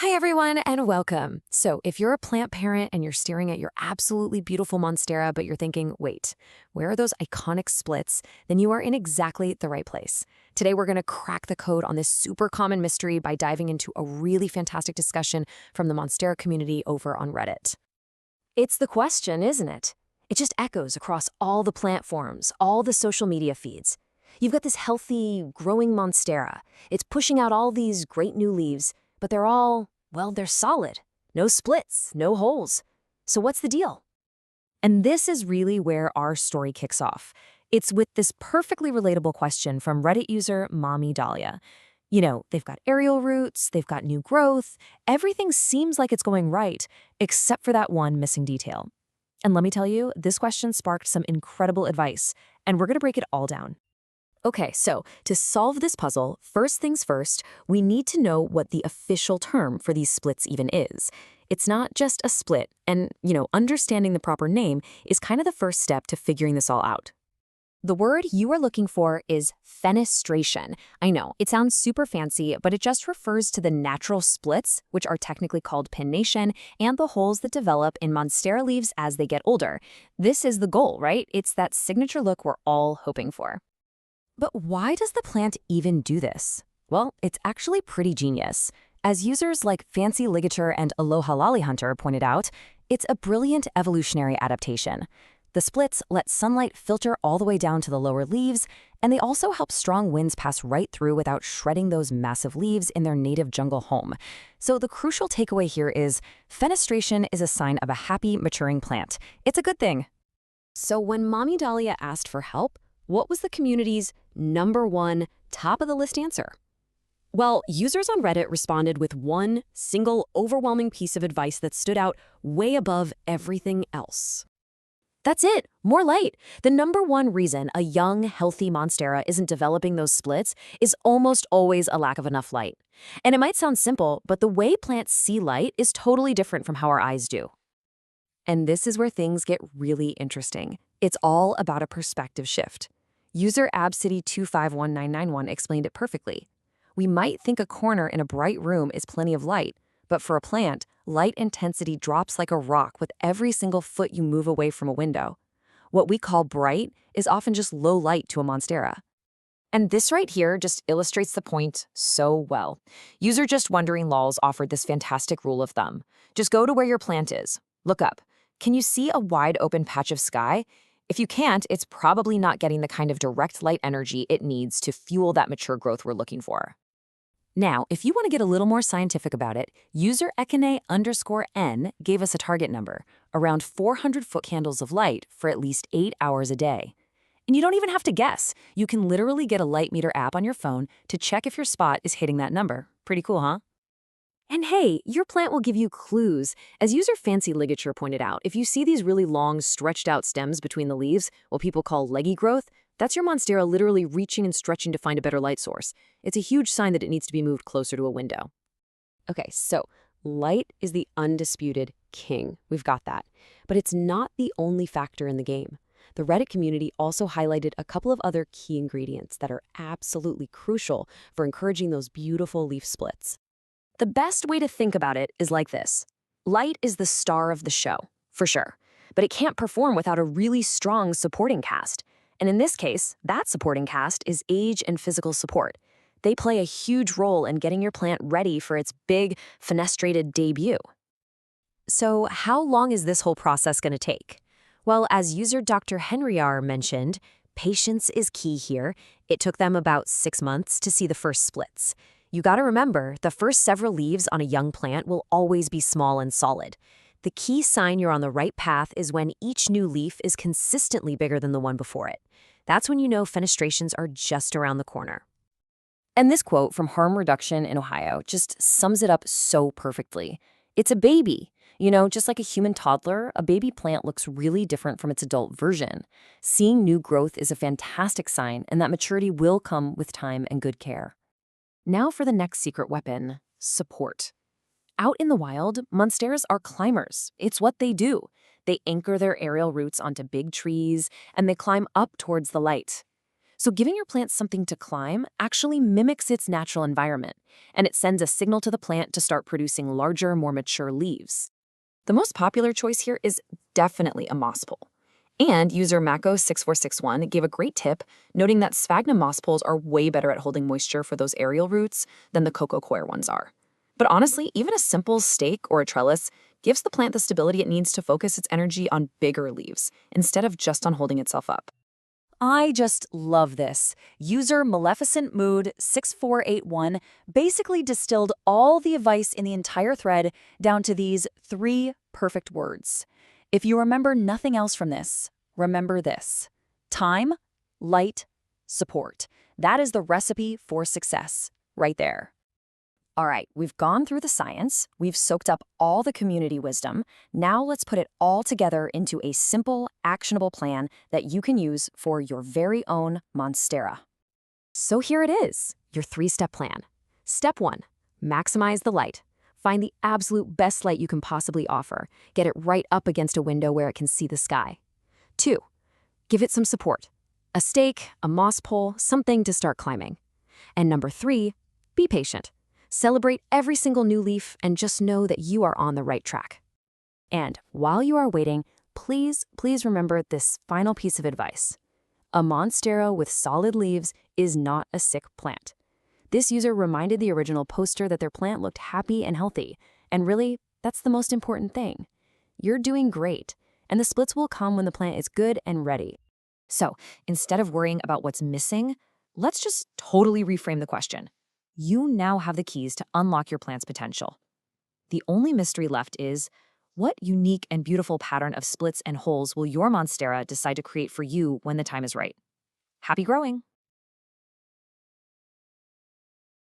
Hi, everyone, and welcome. So, if you're a plant parent and you're staring at your absolutely beautiful Monstera, but you're thinking, wait, where are those iconic splits? Then you are in exactly the right place. Today, we're going to crack the code on this super common mystery by diving into a really fantastic discussion from the Monstera community over on Reddit. It's the question, isn't it? It just echoes across all the plant forums, all the social media feeds. You've got this healthy, growing Monstera. It's pushing out all these great new leaves, but they're solid. No splits, no holes. So what's the deal? And this is really where our story kicks off. It's with this perfectly relatable question from Reddit user Mommy Dahlia. They've got aerial roots, they've got new growth, everything seems like it's going right, except for that one missing detail. And let me tell you, this question sparked some incredible advice, and we're going to break it all down. Okay, so to solve this puzzle, first things first, we need to know what the official term for these splits even is. It's not just a split, and, understanding the proper name is kind of the first step to figuring this all out. The word you are looking for is fenestration. I know, it sounds super fancy, but it just refers to the natural splits, which are technically called pinnation, and the holes that develop in Monstera leaves as they get older. This is the goal, right? It's that signature look we're all hoping for. But why does the plant even do this? Well, it's actually pretty genius. As users like Fancy Ligature and Aloha Lolly Hunter pointed out, it's a brilliant evolutionary adaptation. The splits let sunlight filter all the way down to the lower leaves, and they also help strong winds pass right through without shredding those massive leaves in their native jungle home. So the crucial takeaway here is fenestration is a sign of a happy, maturing plant. It's a good thing. So when Mommy Dahlia asked for help, what was the community's #1 top-of-the-list answer? Well, users on Reddit responded with one single overwhelming piece of advice that stood out way above everything else. That's it, more light. The #1 reason a young, healthy Monstera isn't developing those splits is almost always a lack of enough light. And it might sound simple, but the way plants see light is totally different from how our eyes do. And this is where things get really interesting. It's all about a perspective shift. User AbCity251991 explained it perfectly. We might think a corner in a bright room is plenty of light, but for a plant, light intensity drops like a rock with every single foot you move away from a window. What we call bright is often just low light to a Monstera. And this right here just illustrates the point so well. User Just Wondering Lols offered this fantastic rule of thumb. Just go to where your plant is. Look up. Can you see a wide open patch of sky? If you can't, it's probably not getting the kind of direct light energy it needs to fuel that mature growth we're looking for. Now, if you want to get a little more scientific about it, user Ekene_N gave us a target number, around 400 foot candles of light for at least 8 hours a day. And you don't even have to guess. You can literally get a light meter app on your phone to check if your spot is hitting that number. Pretty cool, huh? And hey, your plant will give you clues. As user Fancy Ligature pointed out, if you see these really long, stretched out stems between the leaves, what people call leggy growth, that's your Monstera literally reaching and stretching to find a better light source. It's a huge sign that it needs to be moved closer to a window. Okay, so light is the undisputed king. We've got that. But it's not the only factor in the game. The Reddit community also highlighted a couple of other key ingredients that are absolutely crucial for encouraging those beautiful leaf splits. The best way to think about it is like this. Light is the star of the show, for sure, but it can't perform without a really strong supporting cast. And in this case, that supporting cast is age and physical support. They play a huge role in getting your plant ready for its big, fenestrated debut. So how long is this whole process going to take? Well, as user Dr. Henry R. mentioned, patience is key here. It took them about 6 months to see the first splits. You gotta remember, the first several leaves on a young plant will always be small and solid. The key sign you're on the right path is when each new leaf is consistently bigger than the one before it. That's when you know fenestrations are just around the corner. And this quote from Harm Reduction in Ohio just sums it up so perfectly. It's a baby. Just like a human toddler, a baby plant looks really different from its adult version. Seeing new growth is a fantastic sign, and that maturity will come with time and good care. Now for the next secret weapon, support. Out in the wild, Monsteras are climbers. It's what they do. They anchor their aerial roots onto big trees, and they climb up towards the light. So giving your plant something to climb actually mimics its natural environment, and it sends a signal to the plant to start producing larger, more mature leaves. The most popular choice here is definitely a moss pole. And user Mako6461 gave a great tip, noting that sphagnum moss poles are way better at holding moisture for those aerial roots than the coco coir ones are. But honestly, even a simple stake or a trellis gives the plant the stability it needs to focus its energy on bigger leaves, instead of just on holding itself up. I just love this. User Maleficent Mood 6481 basically distilled all the advice in the entire thread down to these 3 perfect words. If you remember nothing else from this, remember this: time, light, support. That is the recipe for success, right there. All right, we've gone through the science, we've soaked up all the community wisdom. Now let's put it all together into a simple, actionable plan that you can use for your very own Monstera. So here it is, your 3-step plan. Step 1, maximize the light. Find the absolute best light you can possibly offer. Get it right up against a window where it can see the sky. 2, give it some support. A stake, a moss pole, something to start climbing. And number 3, be patient. Celebrate every single new leaf and just know that you are on the right track. And while you are waiting, please remember this final piece of advice. A Monstera with solid leaves is not a sick plant. This user reminded the original poster that their plant looked happy and healthy. And really, that's the most important thing. You're doing great, and the splits will come when the plant is good and ready. So instead of worrying about what's missing, let's just totally reframe the question. You now have the keys to unlock your plant's potential. The only mystery left is, what unique and beautiful pattern of splits and holes will your Monstera decide to create for you when the time is right? Happy growing!